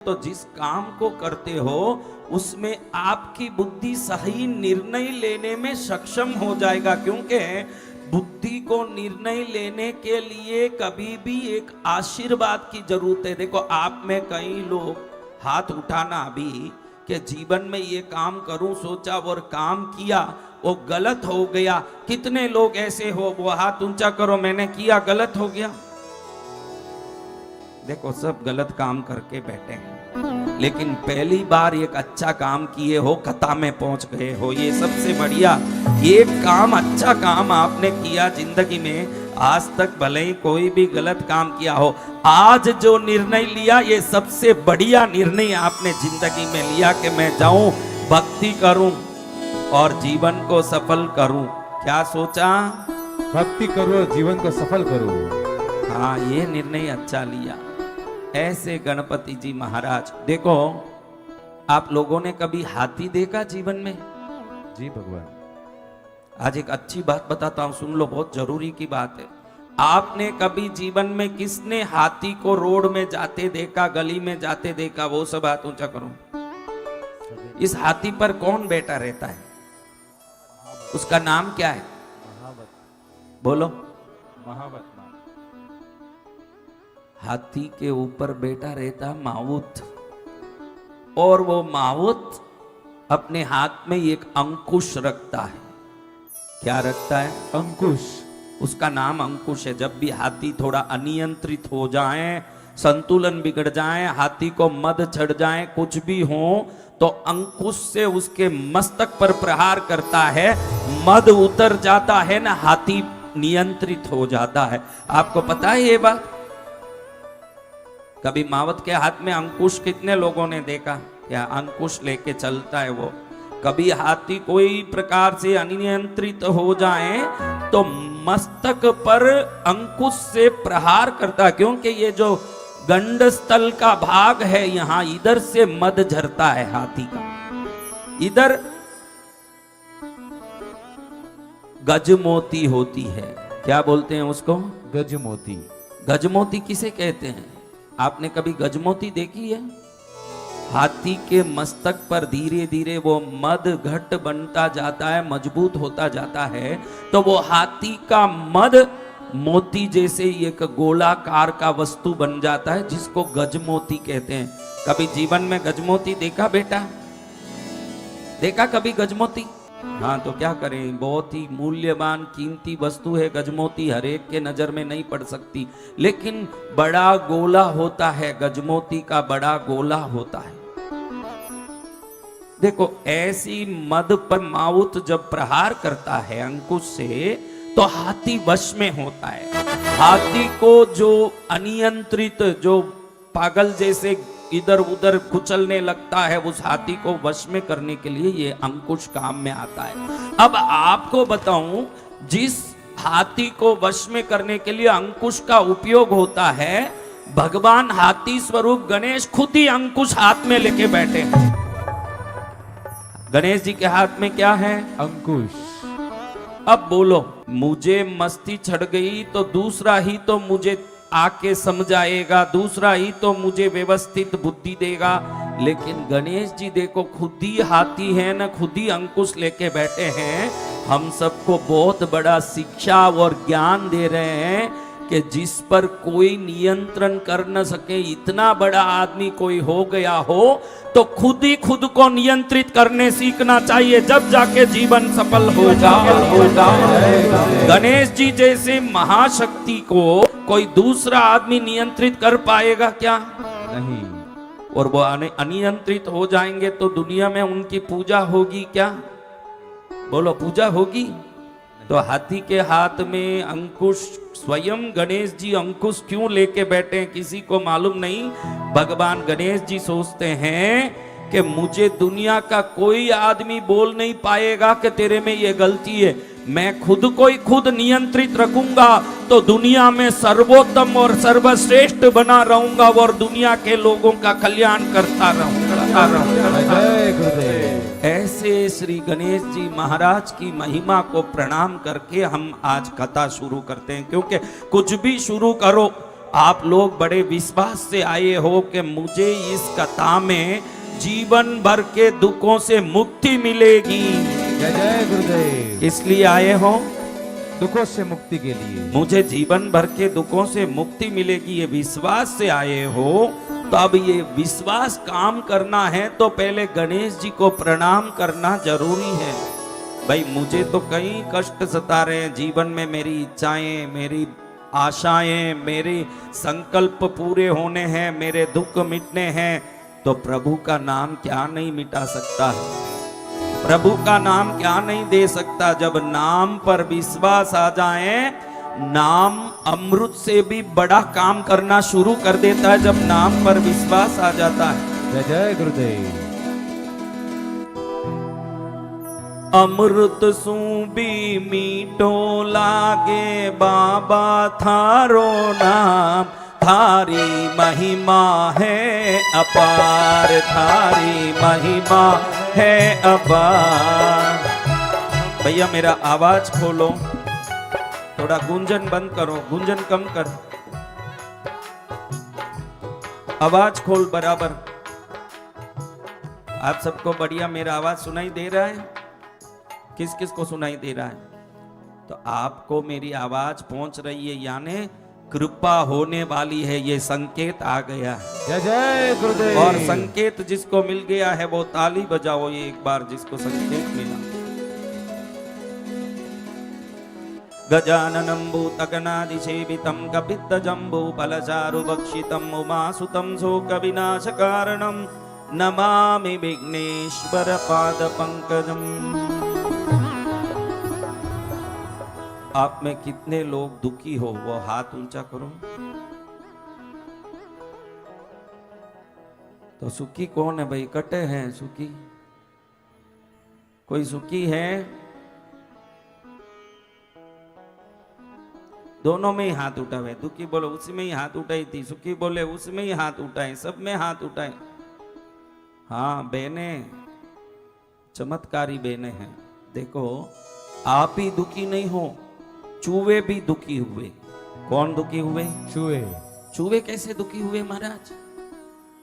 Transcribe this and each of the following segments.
तो जिस काम को करते हो उसमें आपकी बुद्धि सही निर्णय लेने में सक्षम हो जाएगा, क्योंकि बुद्धि को निर्णय लेने के लिए कभी भी एक आशीर्वाद की जरूरत है। देखो, आप में कई लोग हाथ उठाना अभी कि जीवन में ये काम करूं सोचा और काम किया वो गलत हो गया। कितने लोग ऐसे हो, वो हाथ ऊंचा करो, मैंने किया गलत हो गया। देखो, सब गलत काम करके बैठे हैं, लेकिन पहली बार एक अच्छा काम किए हो, कथा में पहुंच गए हो, ये सबसे बढ़िया। एक काम, अच्छा काम आपने किया जिंदगी में। आज तक भले ही कोई भी गलत काम किया हो, आज जो निर्णय लिया ये सबसे बढ़िया निर्णय आपने जिंदगी में लिया कि मैं जाऊं, भक्ति करूं और जीवन को सफल करूं। क्या सोचा? भक्ति करूं और जीवन को सफल करूं। हाँ, ये निर्णय अच्छा लिया। ऐसे गणपति जी महाराज। देखो, आप लोगों ने कभी हाथी देखा जीवन में? जी भगवान। आज एक अच्छी बात बताता हूं, सुन लो, बहुत जरूरी की बात है। आपने कभी जीवन में किसने हाथी को रोड में जाते देखा, गली में जाते देखा? वो सब हाथ ऊंचा करो। इस हाथी पर कौन बैठा रहता है? उसका नाम क्या है? बोलो। महावत। हाथी के ऊपर बैठा रहता माउत, और वो माउत अपने हाथ में एक अंकुश रखता है। क्या रखता है? अंकुश। उसका नाम अंकुश है। जब भी हाथी थोड़ा अनियंत्रित हो जाए, संतुलन बिगड़ जाए, हाथी को मद चढ़ जाए, कुछ भी हो, तो अंकुश से उसके मस्तक पर प्रहार करता है, मद उतर जाता है ना, हाथी नियंत्रित हो जाता है। आपको पता है ये बात? कभी मावत के हाथ में अंकुश कितने लोगों ने देखा? क्या अंकुश लेके चलता है वो। कभी हाथी कोई प्रकार से अनियंत्रित हो जाए तो मस्तक पर अंकुश से प्रहार करता, क्योंकि ये जो गंडस्थल का भाग है यहां, इधर से मद झरता है हाथी का। इधर गजमोती होती है। क्या बोलते हैं उसको? गजमोती। गजमोती किसे कहते हैं? आपने कभी गजमोती देखी है? हाथी के मस्तक पर धीरे धीरे वो मद घट बनता जाता है, मजबूत होता जाता है, तो वो हाथी का मद मोती जैसे एक गोलाकार का वस्तु बन जाता है, जिसको गजमोती कहते हैं। कभी जीवन में गजमोती देखा बेटा? देखा कभी गजमोती? हाँ, तो क्या करें, बहुत ही मूल्यवान कीमती वस्तु है गजमोती, हर एक के नजर में नहीं पड़ सकती, लेकिन बड़ा गोला होता है, गजमोती का बड़ा गोला होता है। देखो, ऐसी मद पर माउत जब प्रहार करता है अंकुश से, तो हाथी वश में होता है। हाथी को जो अनियंत्रित, जो पागल जैसे इधर उधर कुचलने लगता है, उस हाथी को वश में करने के लिए ये अंकुश काम में आता है। अब आपको बताऊं, जिस हाथी को वश में करने के लिए अंकुश का उपयोग होता है, भगवान हाथी स्वरूप गणेश खुद ही अंकुश हाथ में लेके बैठे हैं। गणेश जी के हाथ में क्या है? अंकुश। अब बोलो, मुझे मस्ती चढ़ गई तो दूसरा ही तो मुझे आके समझाएगा, दूसरा ही तो मुझे व्यवस्थित बुद्धि देगा। लेकिन गणेश जी देखो, खुद ही हाथी है ना, खुद ही अंकुश लेके बैठे हैं। हम सबको बहुत बड़ा शिक्षा और ज्ञान दे रहे हैं कि जिस पर कोई नियंत्रण कर न सके, इतना बड़ा आदमी कोई हो गया हो, तो खुद ही खुद को नियंत्रित करने सीखना चाहिए, जब जाके जीवन सफल होगा। गणेश जी जैसे महाशक्ति को कोई दूसरा आदमी नियंत्रित कर पाएगा क्या? नहीं। और वो अनियंत्रित हो जाएंगे तो दुनिया में उनकी पूजा होगी क्या? बोलो, पूजा होगी? तो हाथी के हाथ में अंकुश, स्वयं गणेश जी अंकुश क्यों लेके बैठे हैं किसी को मालूम नहीं। भगवान गणेश जी सोचते हैं कि मुझे दुनिया का कोई आदमी बोल नहीं पाएगा कि तेरे में ये गलती है, मैं खुद को ही खुद नियंत्रित रखूंगा तो दुनिया में सर्वोत्तम और सर्वश्रेष्ठ बना रहूंगा और दुनिया के लोगों का कल्याण करता रहूंगा। जय गुरुदेव। ऐसे श्री गणेश जी महाराज की महिमा को प्रणाम करके हम आज कथा शुरू करते हैं, क्योंकि कुछ भी शुरू करो आप लोग बड़े विश्वास से आए हो कि मुझे इस कथा में जीवन भर के दुखों से मुक्ति मिलेगी। जय जय गुरुदेव। इसलिए आए हो दुखों से मुक्ति के लिए। मुझे जीवन भर के दुखों से मुक्ति मिलेगी, ये विश्वास से आए हो। तो अब ये विश्वास काम करना है तो पहले गणेश जी को प्रणाम करना जरूरी है। भाई मुझे तो कई कष्ट सता रहे हैं जीवन में, मेरी इच्छाएं, मेरी आशाएं, मेरे संकल्प पूरे होने हैं, मेरे दुख मिटने हैं। तो प्रभु का नाम क्या नहीं मिटा सकता है, प्रभु का नाम क्या नहीं दे सकता। जब नाम पर विश्वास आ जाए, नाम अमृत से भी बड़ा काम करना शुरू कर देता है जब नाम पर विश्वास आ जाता है। जय जय गुरुदेव। अमृत सू भी मीठो लागे बाबा थारो नाम, थारी महिमा है अपार, थारी महिमा है अपार। भैया मेरा आवाज खोलो, थोड़ा गुंजन बंद करो, गुंजन कम कर, आवाज खोल बराबर। आप सबको बढ़िया मेरा आवाज सुनाई दे रहा है? किस किस को सुनाई दे रहा है? तो आपको मेरी आवाज पहुंच रही है, यानी कृपा होने वाली है, ये संकेत आ गया है। जय जय गुरुदेव। और संकेत जिसको मिल गया है वो ताली बजाओ ये एक बार, जिसको संकेत मिला। गजाननं भूतगणाधिसेवितं कपित्थजम्बू फलचारु भक्षितं उमासुतं शोकविनाशकारणं नमामि विघ्नेश्वर पाद पंकजम्। आप में कितने लोग दुखी हो वो हाथ ऊंचा करो। तो सुखी कौन है भाई? कटे हैं सुखी? कोई सुखी है? दोनों में ही हाथ उठाए। दुखी बोले उसमें ही हाथ उठाई थी, सुखी बोले उसमें ही हाथ उठाए, सब में हाथ उठाए। हाँ बहने चमत्कारी बहने हैं। देखो आप ही दुखी नहीं हो, चूहे भी दुखी हुए। कौन दुखी हुए? चूहे। चूहे कैसे दुखी हुए महाराज?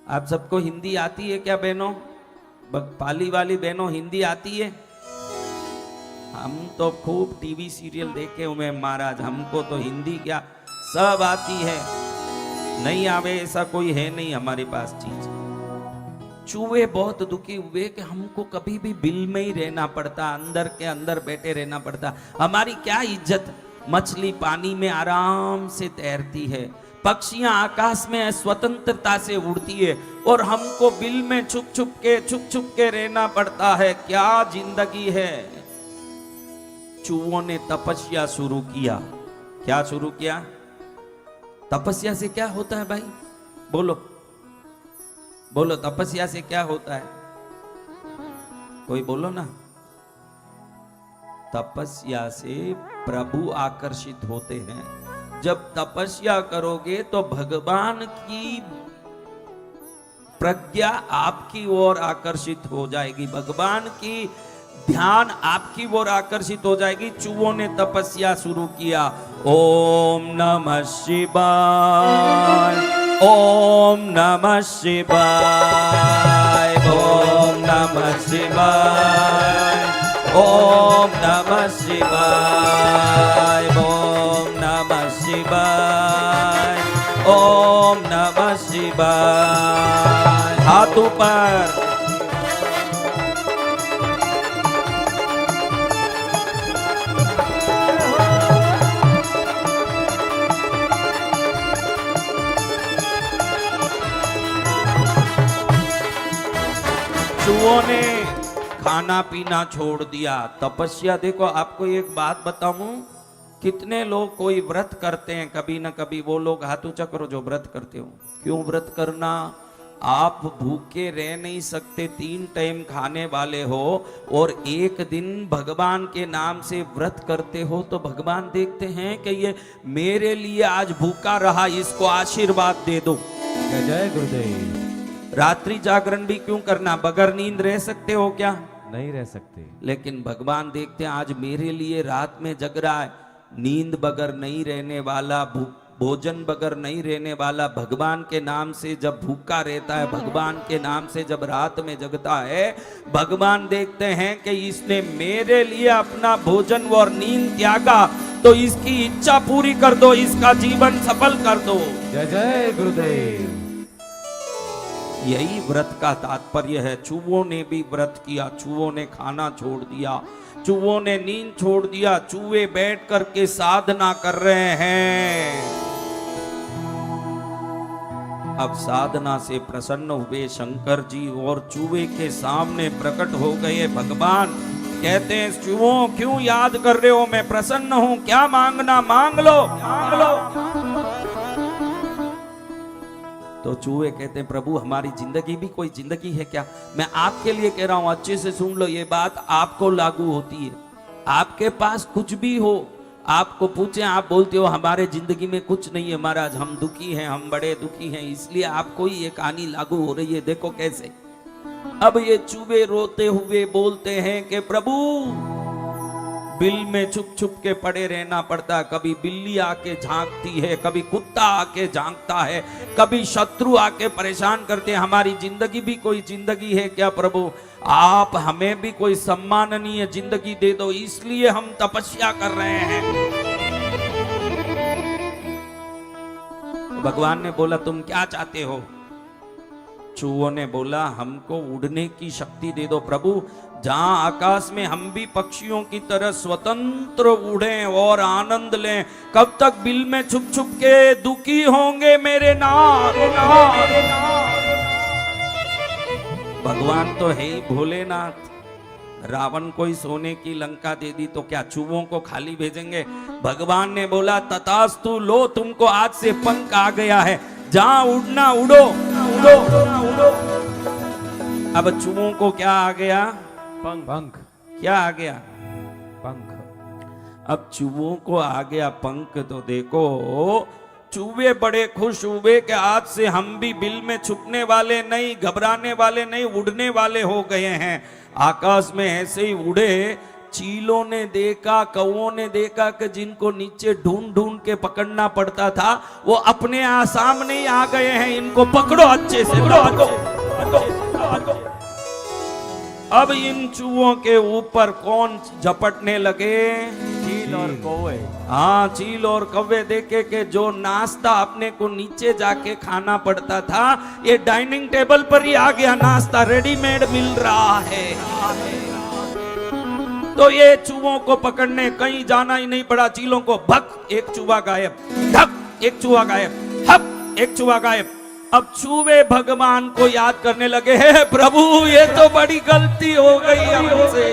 आप सबको हिंदी आती है क्या बहनों? पाली वाली बहनों हिंदी आती है? हम तो खूब टीवी सीरियल देखे हुए महाराज, हमको तो हिंदी क्या सब आती है। नहीं आवे ऐसा कोई है नहीं हमारे पास चीज। चूहे बहुत दुखी हुए कि हमको कभी भी बिल में ही रहना पड़ता, अंदर के अंदर बैठे रहना पड़ता। हमारी क्या इज्जत? मछली पानी में आराम से तैरती है, पक्षियां आकाश में स्वतंत्रता से उड़ती है, और हमको बिल में छुप छुप के रहना पड़ता है। क्या जिंदगी है? चूहों ने तपस्या शुरू किया। क्या शुरू किया? तपस्या से क्या होता है भाई? बोलो बोलो, तपस्या से क्या होता है? कोई बोलो ना। तपस्या से प्रभु आकर्षित होते हैं। जब तपस्या करोगे तो भगवान की प्रज्ञा आपकी ओर आकर्षित हो जाएगी, भगवान की ध्यान आपकी ओर आकर्षित हो जाएगी। चूहों ने तपस्या शुरू किया। ओम नमः शिवाय, ओम नमः शिवाय, ओम नमः शिवाय, ओम नमः शिवाय, ओम नमः शिवाय, ओम नमः शिवाय। हाथ ऊपर। चूहों ने खाना पीना छोड़ दिया, तपस्या। देखो आपको एक बात बताऊं, कितने लोग कोई व्रत करते हैं कभी ना कभी, वो लोग हाथ ऊंचा करो जो व्रत करते हो। क्यों व्रत करना? आप भूखे रह नहीं सकते, 3 टाइम खाने वाले हो और एक दिन भगवान के नाम से व्रत करते हो, तो भगवान देखते हैं कि ये मेरे लिए आज भूखा रहा, इसको आशीर्वाद दे दो। जय जय गुरुदेव। रात्रि जागरण भी क्यों करना? बगैर नींद रह सकते हो क्या? नहीं रह सकते। लेकिन भगवान देखते हैं आज मेरे लिए रात में जग रहा है, नींद बगैर नहीं रहने वाला, भोजन बगैर नहीं रहने वाला भगवान के नाम से जब भूखा रहता है, भगवान के नाम से जब रात में जगता है, भगवान देखते हैं कि इसने मेरे लिए अपना भोजन और नींद त्यागा, तो इसकी इच्छा पूरी कर दो, इसका जीवन सफल कर दो। जय जय गुरुदेव। यही व्रत का तात्पर्य है। चूहों ने भी व्रत किया, चूहों ने खाना छोड़ दिया, चूहों ने नींद छोड़ दिया, चूहे बैठ करके साधना कर रहे हैं। अब साधना से प्रसन्न हुए शंकर जी और चूहे के सामने प्रकट हो गए भगवान। कहते हैं चूहों क्यों याद कर रहे हो, मैं प्रसन्न हूं, क्या मांगना मांग लो, मांग लो। तो चूहे कहते हैं प्रभु हमारी जिंदगी भी कोई जिंदगी है क्या? मैं आपके लिए कह रहा हूं, अच्छे से सुन लो, ये बात आपको लागू होती है। आपके पास कुछ भी हो, आपको पूछे, आप बोलते हो हमारे जिंदगी में कुछ नहीं है महाराज, हम दुखी हैं, हम बड़े दुखी हैं, इसलिए आपको ही ये कहानी लागू हो रही है। देखो कैसे। अब ये चूहे रोते हुए बोलते हैं कि प्रभु बिल में छुप छुप के पड़े रहना पड़ता है, कभी बिल्ली आके झांकती है, कभी कुत्ता आके झांकता है, कभी शत्रु आके परेशान करते हैं, हमारी जिंदगी भी कोई जिंदगी है क्या प्रभु? आप हमें भी कोई सम्माननीय जिंदगी दे दो, इसलिए हम तपस्या कर रहे हैं। भगवान ने बोला तुम क्या चाहते हो? चूहों ने बोला हमको उड़ने की शक्ति दे दो प्रभु, जहां आकाश में हम भी पक्षियों की तरह स्वतंत्र उड़ें और आनंद लें। कब तक बिल में छुप छुप के दुखी होंगे मेरे नाथ। भगवान तो है ही भोलेनाथ। रावण को ही सोने की लंका दे दी तो क्या चूहों को खाली भेजेंगे? भगवान ने बोला तथास्तु, लो तुमको आज से पंख आ गया है, जहां उड़ना उड़ो, उड़ो, उड़ो। अब चूहों को क्या आ गया? पंख। क्या आ गया? पंख। अब चूहों को आ गया पंख, तो देखो चूहे बड़े खुश हुए कि आज से हम भी बिल में छुपने वाले नहीं, घबराने वाले नहीं, उड़ने वाले हो गए हैं। आकाश में ऐसे ही उड़े। चीलों ने देखा, कौओं ने देखा कि जिनको नीचे ढूंढ ढूंढ के पकड़ना पड़ता था वो अपने सामने ही आ गए हैं, इनको पकड़ो अच्छे से, पकड़ो। अब इन चूहों के ऊपर कौन झपटने लगे? चील और कौवे। हाँ, चील और कौवे देखे कि जो नाश्ता अपने को नीचे जाके खाना पड़ता था, ये डाइनिंग टेबल पर ही आ गया, नाश्ता रेडीमेड मिल रहा है। तो ये चूहों को पकड़ने कहीं जाना ही नहीं पड़ा। चीलों को भक एक चूहा गायब, धक एक चूहा गायब, हप एक चूहा गायब। अब चूहे भगवान को याद करने लगे, हे प्रभु ये तो बड़ी गलती हो गई हमसे,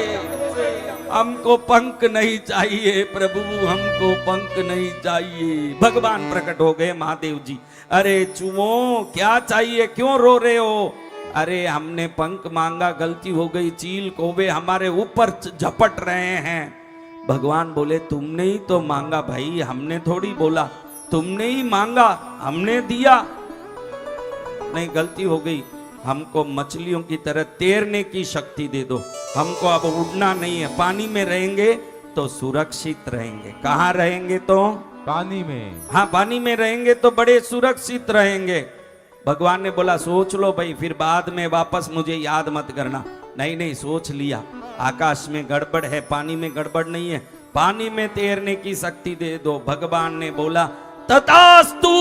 हमको पंख नहीं चाहिए प्रभु, हमको पंख नहीं चाहिए। भगवान प्रकट हो गए महादेव जी। अरे चूहों क्या चाहिए, क्यों रो रहे हो? अरे हमने पंख मांगा, गलती हो गई, चील कौवे हमारे ऊपर झपट रहे हैं। भगवान बोले तुमने ही तो मांगा भाई, हमने थोड़ी बोला, तुमने ही मांगा, हमने दिया। नहीं, गलती हो गई, हमको मछलियों की तरह तैरने की शक्ति दे दो, हमको अब उड़ना नहीं है, पानी में रहेंगे तो सुरक्षित रहेंगे। कहाँ रहेंगे? तो पानी में। हाँ, पानी में रहेंगे तो बड़े सुरक्षित रहेंगे। भगवान ने बोला सोच लो भाई, फिर बाद में वापस मुझे याद मत करना। नहीं नहीं, सोच लिया, आकाश में गड़बड़ है, पानी में गड़बड़ नहीं है, पानी में तैरने की शक्ति दे दो। भगवान ने बोला तथास्तु,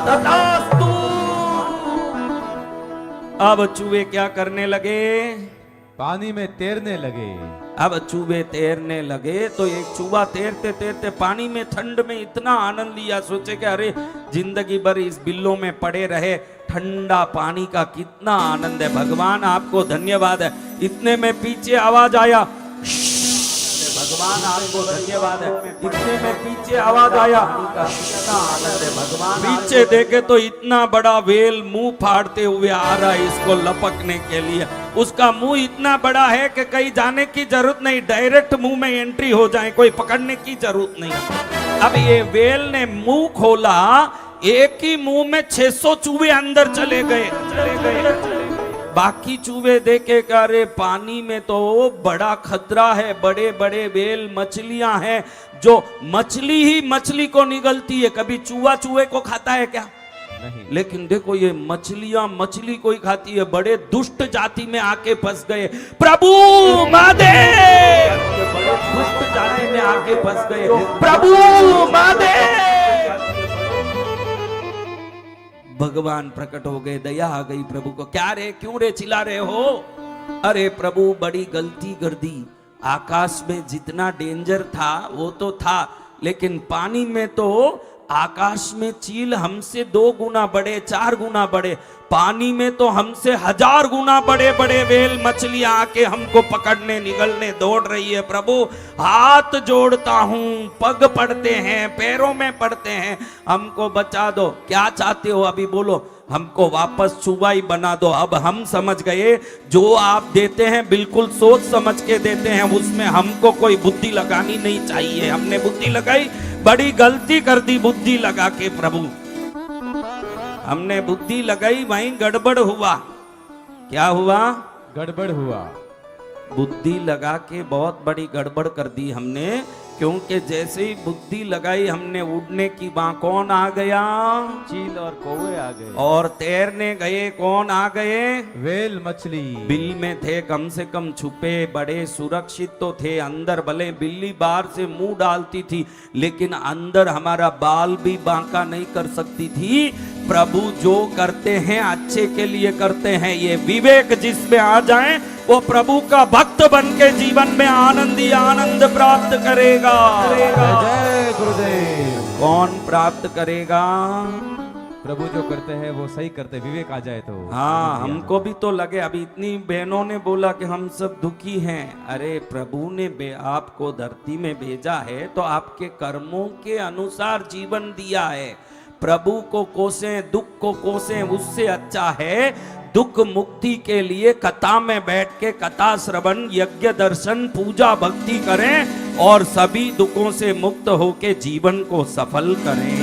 तथास्तु। अब चूहे क्या करने लगे? पानी में तैरने लगे। अब चूहे तैरने लगे तो एक चूहा तैरते तैरते पानी में ठंड में इतना आनंद लिया, सोचे कि अरे जिंदगी भर इस बिल्लों में पड़े रहे, ठंडा पानी का कितना आनंद है। भगवान आपको धन्यवाद है। इतने में पीछे आवाज आया, भगवान आपको धन्यवाद है। इतने में पीछे आवाज आया, कितना आनंद है। भगवान पीछे देखे तो इतना बड़ा वेल मुंह फाड़ते हुए आ रहा है इसको लपकने के लिए। उसका मुंह इतना बड़ा है कि कहीं जाने की जरूरत नहीं, डायरेक्ट मुंह में एंट्री हो जाए, कोई पकड़ने की जरूरत नहीं। अब ये वेल ने मुंह खोला, एक ही मुंह में 600 चूहे अंदर चले गए। बाकी चूहे देखे कि अरे पानी में तो बड़ा खतरा है, बड़े बड़े वेल मछलियां हैं, जो मछली ही मछली को निगलती है। कभी चूहा चूहे को खाता है क्या? नहीं। लेकिन देखो ये मछलियां मछली को ही खाती है। बड़े दुष्ट जाति में आके फंस गए प्रभु महादेव, बड़े दुष्ट जाति में आके फंस गए प्रभु महादेव। भगवान प्रकट हो गए, दया आ गई प्रभु को। क्या रे, क्यों रे चिल्ला रहे हो? अरे प्रभु बड़ी गलती कर दी। आकाश में जितना डेंजर था वो तो था, लेकिन पानी में तो आकाश में चील हमसे 2 गुना बड़े, 4 गुना बड़े, पानी में तो हमसे 1000 गुना बड़े बड़े वेल मछलियां आके हमको पकड़ने निगलने दौड़ रही है। प्रभु हाथ जोड़ता हूं, पग पड़ते हैं, पैरों में पड़ते हैं, हमको बचा दो। क्या चाहते हो अभी बोलो? हमको वापस चुवाई बना दो। अब हम समझ गए जो आप देते हैं बिल्कुल सोच समझ के देते हैं, उसमें हमको कोई बुद्धि लगानी नहीं चाहिए। हमने बुद्धि लगाई, बड़ी गलती कर दी बुद्धि लगा के प्रभु। हमने बुद्धि लगाई, वहीं गड़बड़ हुआ। क्या हुआ? गड़बड़ हुआ। बुद्धि लगा के बहुत बड़ी गड़बड़ कर दी हमने, क्योंकि जैसे ही बुद्धि लगाई हमने उड़ने की बाँ, कौन आ गया? चील और कौवे आ गए। और तैरने गए, कौन आ गए? वेल मछली। बिल में थे कम से कम छुपे, बड़े सुरक्षित तो थे। अंदर भले बिल्ली बाहर से मुंह डालती थी, लेकिन अंदर हमारा बाल भी बांका नहीं कर सकती थी। प्रभु जो करते हैं अच्छे के लिए करते हैं। ये विवेक जिसमें आ जाए वो प्रभु का भक्त बन के जीवन में आनंद ही आनंद प्राप्त करेगा। जय गुरुदेव। कौन प्राप्त करेगा? प्रभु जो करते हैं वो सही करते, विवेक आ जाए तो। हाँ, हमको भी तो लगे। अभी इतनी बहनों ने बोला कि हम सब दुखी हैं। अरे प्रभु ने आपको धरती में भेजा है तो आपके कर्मों के अनुसार जीवन दिया है। प्रभु को कोसें, दुख को कोसें, उससे अच्छा है दुख मुक्ति के लिए कथा में बैठ के कथा श्रवण, यज्ञ दर्शन, पूजा भक्ति करें और सभी दुखों से मुक्त होके जीवन को सफल करें।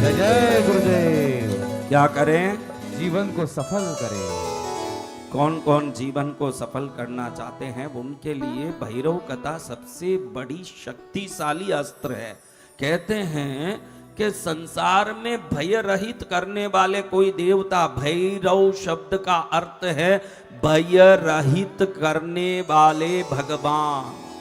जय जय गुरुदेव। क्या करें? जीवन को सफल करें। कौन कौन जीवन को सफल करना चाहते हैं उनके लिए भैरव कथा सबसे बड़ी शक्तिशाली अस्त्र है। कहते हैं कि संसार में भय रहित करने वाले कोई देवता, भैरव शब्द का अर्थ है भय रहित करने वाले भगवान।